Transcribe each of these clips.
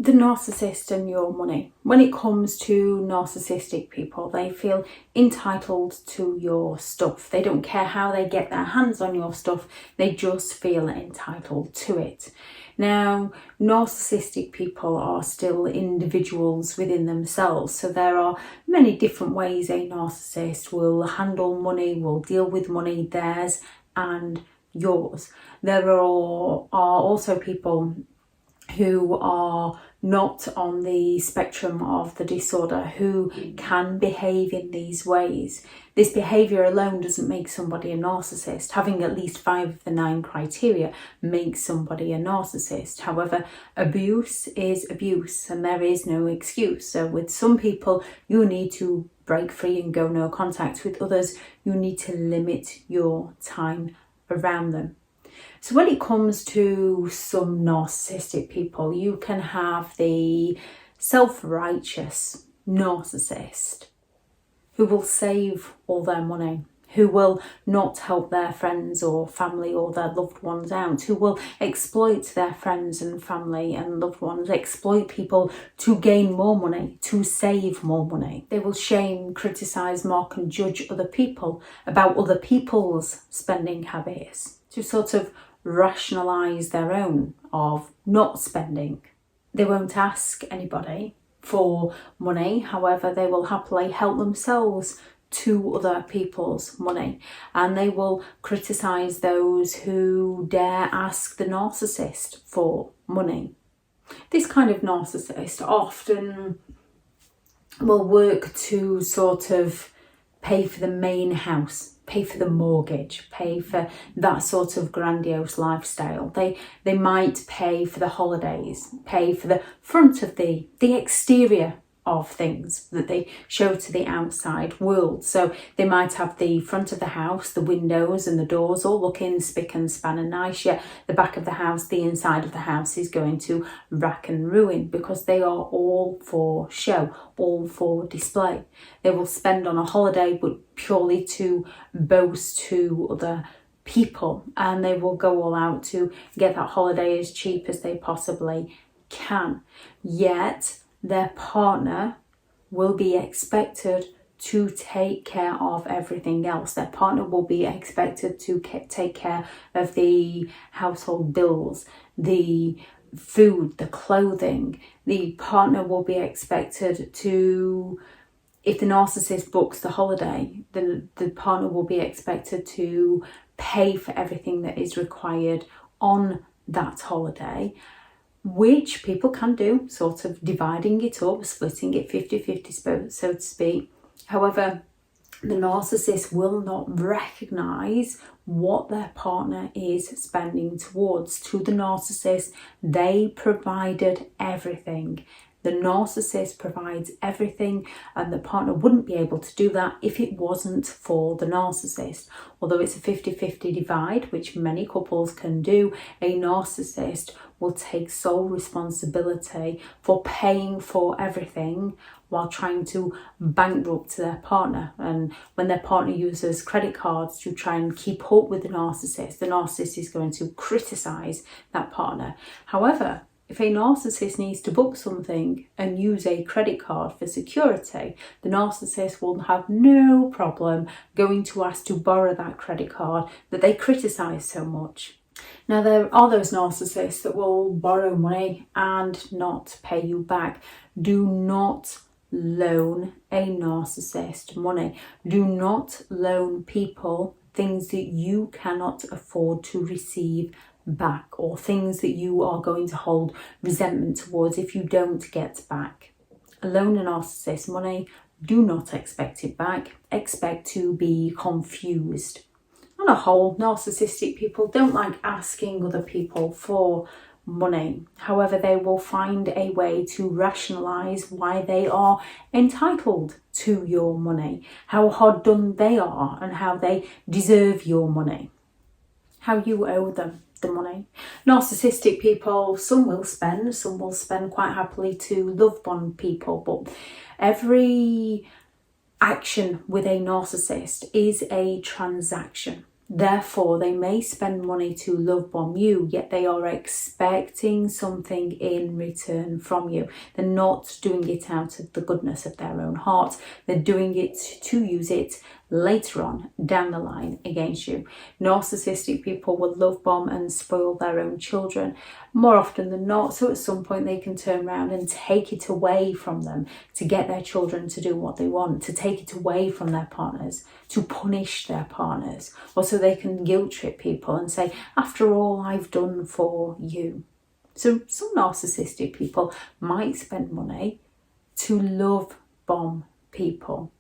The narcissist and your money. When it comes to narcissistic people, they feel entitled to your stuff. They don't care how they get their hands on your stuff. They just feel entitled to it. Now, narcissistic people are still individuals within themselves. So there are many different ways a narcissist will handle money, will deal with money, theirs and yours. There are also people who are not on the spectrum of the disorder who can behave in these ways. This behaviour alone doesn't make somebody a narcissist. Having at least 5 of the 9 criteria makes somebody a narcissist. However, abuse is abuse and there is no excuse. So with some people, you need to break free and go no contact. With others, you need to limit your time around them. So when it comes to some narcissistic people, you can have the self-righteous narcissist who will save all their money, who will not help their friends or family or their loved ones out, who will exploit their friends and family and loved ones, exploit people to gain more money, to save more money. They will shame, criticise, mock and judge other people about other people's spending habits to sort of rationalise their own of not spending. They won't ask anybody for money, however they will happily help themselves to other people's money, and they will criticise those who dare ask the narcissist for money. This kind of narcissist often will work to sort of pay for the main house, pay for the mortgage, pay for that sort of grandiose lifestyle. They might pay for the holidays, pay for the front of the exterior of things that they show to the outside world. So they might have the front of the house, the windows and the doors all looking spick and span and nice, yet the back of the house, the inside of the house is going to rack and ruin because they are all for show, all for display. They will spend on a holiday but purely to boast to other people, and they will go all out to get that holiday as cheap as they possibly can. Yet their partner will be expected to take care of everything else. Their partner will be expected to take care of the household bills, the food, the clothing. The partner will be expected to, if the narcissist books the holiday, then the partner will be expected to pay for everything that is required on that holiday, which people can do, sort of dividing it up, splitting it 50-50, so to speak. However, the narcissist will not recognise what their partner is spending towards. To the narcissist, they provided everything. The narcissist provides everything, and the partner wouldn't be able to do that if it wasn't for the narcissist. Although it's a 50-50 divide, which many couples can do, a narcissist will take sole responsibility for paying for everything while trying to bankrupt their partner. And when their partner uses credit cards to try and keep up with the narcissist is going to criticise that partner. However, if a narcissist needs to book something and use a credit card for security, the narcissist will have no problem going to ask to borrow that credit card that they criticise so much. Now, there are those narcissists that will borrow money and not pay you back. Do not loan a narcissist money. Do not loan people things that you cannot afford to receive back, or things that you are going to hold resentment towards if you don't get back. Loan a narcissist money, do not expect it back. Expect to be confused. On a whole, narcissistic people don't like asking other people for money. However, they will find a way to rationalise why they are entitled to your money, how hard done they are, and how they deserve your money, how you owe them the money. Narcissistic people, some will spend quite happily to love on people, but every action with a narcissist is a transaction. Therefore, they may spend money to love bomb you, yet they are expecting something in return from you. They're not doing it out of the goodness of their own heart. They're doing it to use it later on down the line against you. Narcissistic people will love bomb and spoil their own children more often than not, so at some point they can turn around and take it away from them to get their children to do what they want, to take it away from their partners, to punish their partners, or so they can guilt trip people and say, after all I've done for you. So some narcissistic people might spend money to love bomb people,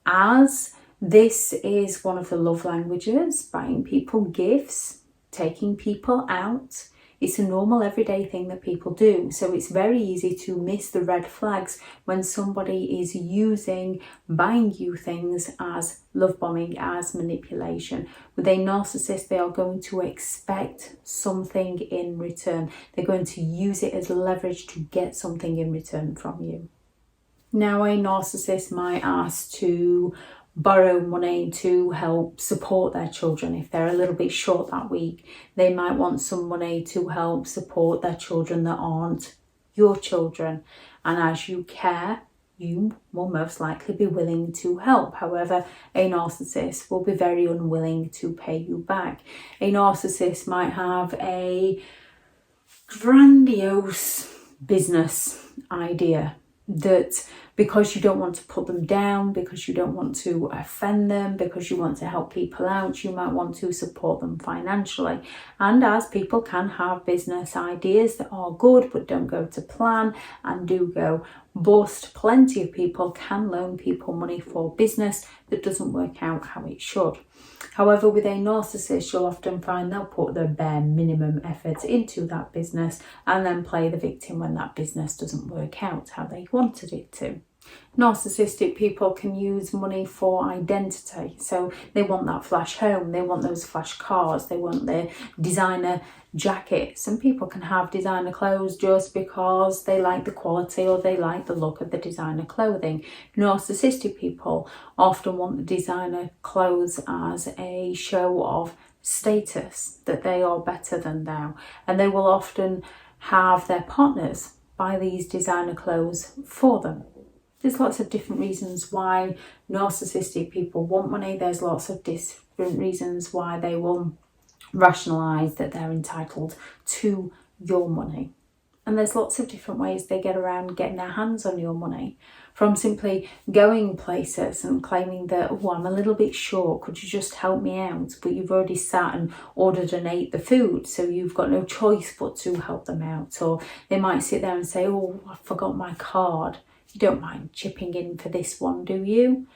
as this is one of the love languages, buying people gifts, taking people out. It's a normal everyday thing that people do. So it's very easy to miss the red flags when somebody is using buying you things as love bombing, as manipulation. With a narcissist, they are going to expect something in return. They're going to use it as leverage to get something in return from you. Now, a narcissist might ask to borrow money to help support their children. If they're a little bit short that week, they might want some money to help support their children that aren't your children. And as you care, you will most likely be willing to help. However, a narcissist will be very unwilling to pay you back. A narcissist might have a grandiose business idea that, because you don't want to put them down, because you don't want to offend them, because you want to help people out, you might want to support them financially. And as people can have business ideas that are good but don't go to plan and do go bust, plenty of people can loan people money for business that doesn't work out how it should. However, with a narcissist, you'll often find they'll put their bare minimum effort into that business and then play the victim when that business doesn't work out how they wanted it to. Narcissistic people can use money for identity. So they want that flash home, they want those flash cars, they want their designer jackets. Some people can have designer clothes just because they like the quality or they like the look of the designer clothing. Narcissistic people often want the designer clothes as a show of status, that they are better than thou, and they will often have their partners buy these designer clothes for them. There's lots of different reasons why narcissistic people want money. There's lots of different reasons why they will rationalise that they're entitled to your money. And there's lots of different ways they get around getting their hands on your money. From simply going places and claiming that, oh, I'm a little bit short, could you just help me out? But you've already sat and ordered and ate the food, so you've got no choice but to help them out. Or they might sit there and say, oh, I forgot my card. You don't mind chipping in for this one, do you?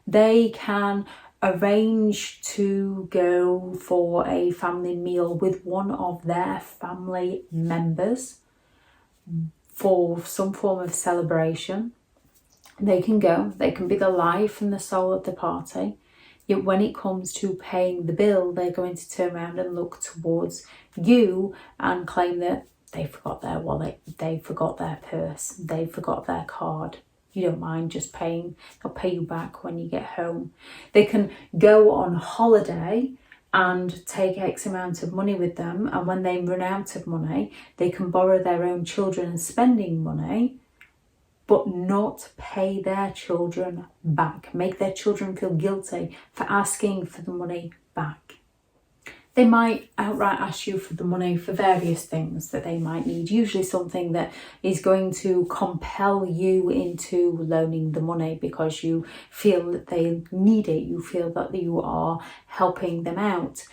They can arrange to go for a family meal with one of their family members for some form of celebration. They can go, they can be the life and the soul of the party. Yet when it comes to paying the bill, they're going to turn around and look towards you and claim that they forgot their wallet, they forgot their purse, they forgot their card. You don't mind just paying, they'll pay you back when you get home. They can go on holiday and take X amount of money with them, and when they run out of money, they can borrow their own children's spending money, but not pay their children back, make their children feel guilty for asking for the money back. They might outright ask you for the money for various things that they might need, usually something that is going to compel you into loaning the money because you feel that they need it, you feel that you are helping them out.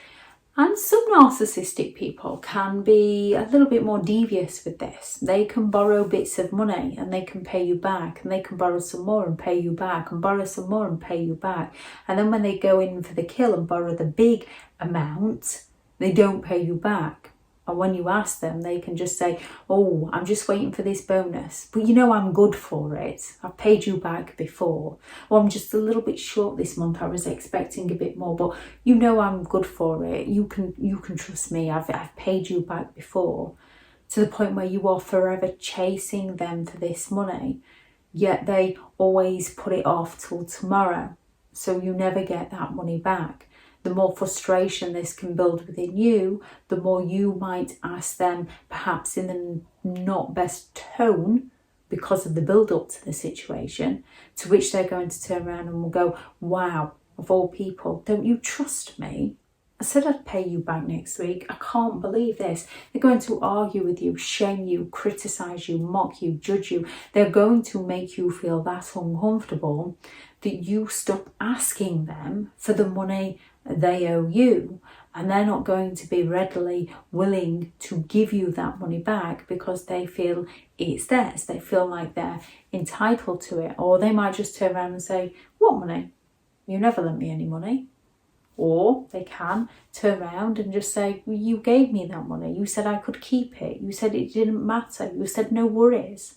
And some narcissistic people can be a little bit more devious with this. They can borrow bits of money and they can pay you back, and they can borrow some more and pay you back, and borrow some more and pay you back. And then when they go in for the kill and borrow the big amount, they don't pay you back. And when you ask them, they can just say, oh, I'm just waiting for this bonus, but you know I'm good for it. I've paid you back before. Or I'm just a little bit short this month. I was expecting a bit more, but you know I'm good for it. You can trust me. I've paid you back before. To the point where you are forever chasing them for this money, yet they always put it off till tomorrow. So you never get that money back. the more frustration this can build within you, the more you might ask them, perhaps in the not best tone, because of the build up to the situation, to which they're going to turn around and will go, wow, of all people, don't you trust me? I said I'd pay you back next week. I can't believe this. They're going to argue with you, shame you, criticise you, mock you, judge you. They're going to make you feel that uncomfortable that you stop asking them for the money they owe you. And they're not going to be readily willing to give you that money back because they feel it's theirs. They feel like they're entitled to it. Or they might just turn around and say, what money? You never lent me any money. Or they can turn around and just say, well, you gave me that money. You said I could keep it. You said it didn't matter. You said no worries.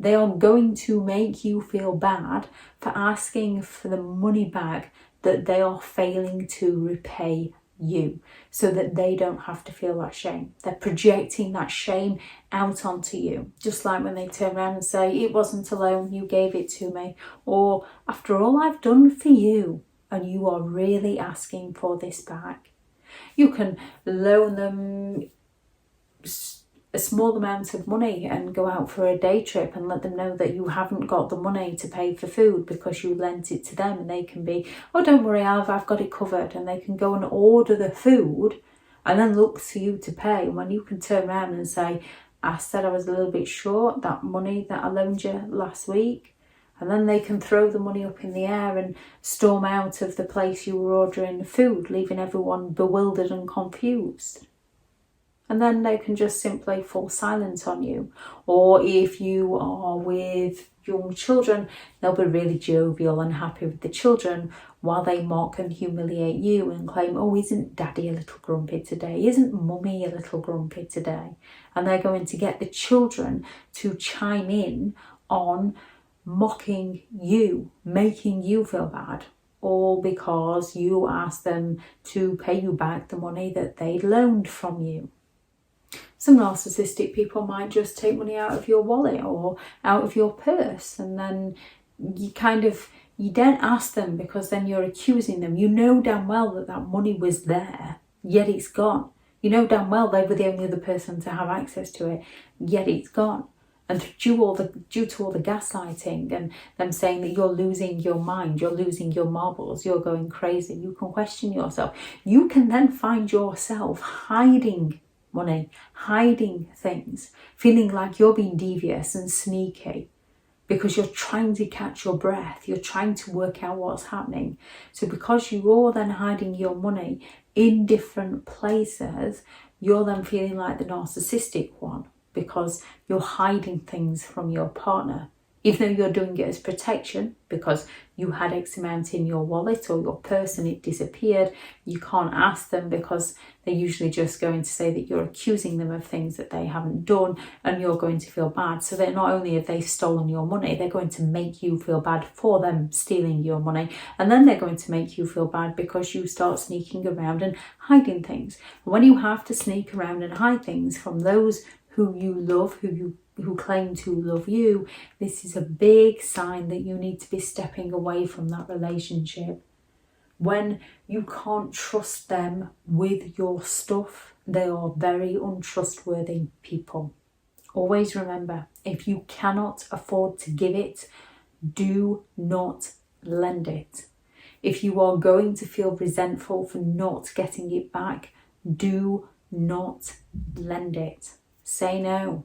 They are going to make you feel bad for asking for the money back that they are failing to repay you, so that they don't have to feel that shame. They're projecting that shame out onto you. Just like when they turn around and say, it wasn't a loan, you gave it to me. Or, after all I've done for you, and you are really asking for this back. You can loan them a small amount of money and go out for a day trip and let them know that you haven't got the money to pay for food because you lent it to them, and they can be, oh, don't worry, I've got it covered, and they can go and order the food and then look to you to pay. And when you can turn around and say, I said I was a little bit short, that money that I loaned you last week, and then they can throw the money up in the air and storm out of the place you were ordering the food, leaving everyone bewildered and confused. And then they can just simply fall silent on you. Or if you are with young children, they'll be really jovial and happy with the children while they mock and humiliate you and claim, oh, isn't daddy a little grumpy today? Isn't mummy a little grumpy today? And they're going to get the children to chime in on mocking you, making you feel bad, all because you asked them to pay you back the money that they'd loaned from you. Some narcissistic people might just take money out of your wallet or out of your purse, and then you don't ask them, because then you're accusing them. You know damn well that that money was there, yet it's gone. You know damn well they were the only other person to have access to it, yet it's gone. And due to all the gaslighting and them saying that you're losing your mind, you're losing your marbles, you're going crazy, you can question yourself. You can then find yourself hiding money, hiding things, feeling like you're being devious and sneaky because you're trying to catch your breath, you're trying to work out what's happening. So because you're then hiding your money in different places, you're then feeling like the narcissistic one, because you're hiding things from your partner. Even though you're doing it as protection, because you had X amount in your wallet or your purse and it disappeared, you can't ask them because they're usually just going to say that you're accusing them of things that they haven't done, and you're going to feel bad. So that not only have they stolen your money, they're going to make you feel bad for them stealing your money. And then they're going to make you feel bad because you start sneaking around and hiding things. And when you have to sneak around and hide things from those who you love, who claim to love you, this is a big sign that you need to be stepping away from that relationship. When you can't trust them with your stuff, they are very untrustworthy people. Always remember, if you cannot afford to give it, do not lend it. If you are going to feel resentful for not getting it back, do not lend it. Say no.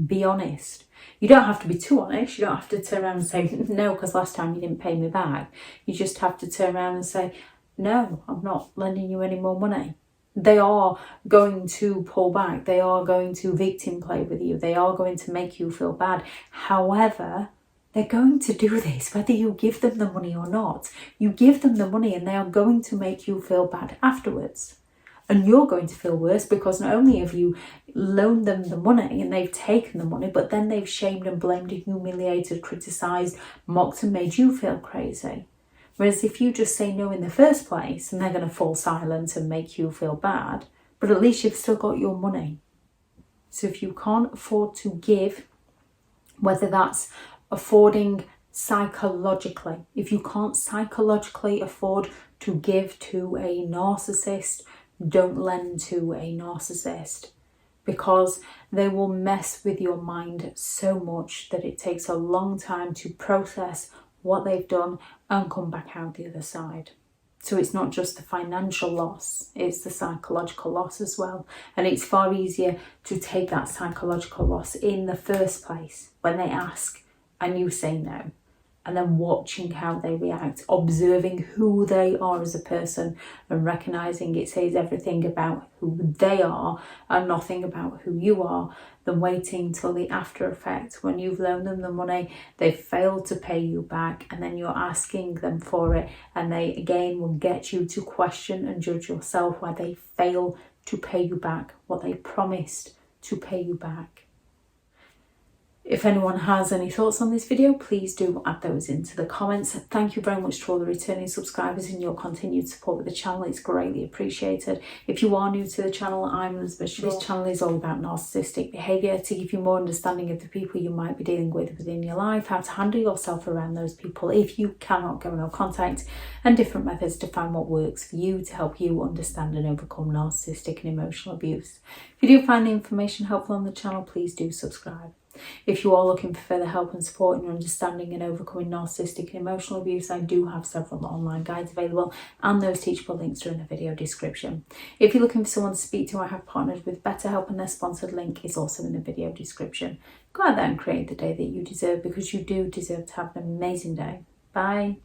Be honest. You don't have to be too honest. You don't have to turn around and say, no, because last time you didn't pay me back. You just have to turn around and say, no, I'm not lending you any more money. They are going to pull back. They are going to victim play with you. They are going to make you feel bad. However, they're going to do this whether you give them the money or not. You give them the money and they are going to make you feel bad afterwards. And you're going to feel worse because not only have you loaned them the money and they've taken the money, but then they've shamed and blamed and humiliated, criticised, mocked and made you feel crazy. Whereas if you just say no in the first place, and they're going to fall silent and make you feel bad, but at least you've still got your money. So if you can't afford to give, whether that's affording psychologically. If you can't psychologically afford to give to a narcissist, don't lend to a narcissist, because they will mess with your mind so much that it takes a long time to process what they've done and come back out the other side. So it's not just the financial loss, it's the psychological loss as well. And it's far easier to take that psychological loss in the first place when they ask and you say no. And then watching how they react, observing who they are as a person and recognising it says everything about who they are and nothing about who you are, than waiting till the after effect when you've loaned them the money, they've failed to pay you back, and then you're asking them for it, and they again will get you to question and judge yourself why they fail to pay you back what they promised to pay you back. If anyone has any thoughts on this video, please do add those into the comments. Thank you very much to all the returning subscribers and your continued support with the channel. It's greatly appreciated. If you are new to the channel, I'm Elizabeth. This channel is all about narcissistic behaviour, to give you more understanding of the people you might be dealing with within your life, how to handle yourself around those people if you cannot go no contact, and different methods to find what works for you to help you understand and overcome narcissistic and emotional abuse. If you do find the information helpful on the channel, please do subscribe. If you are looking for further help and support in your understanding and overcoming narcissistic and emotional abuse, I do have several online guides available, and those teachable links are in the video description. If you're looking for someone to speak to, I have partnered with BetterHelp, and their sponsored link is also in the video description. Go out there and create the day that you deserve, because you do deserve to have an amazing day. Bye.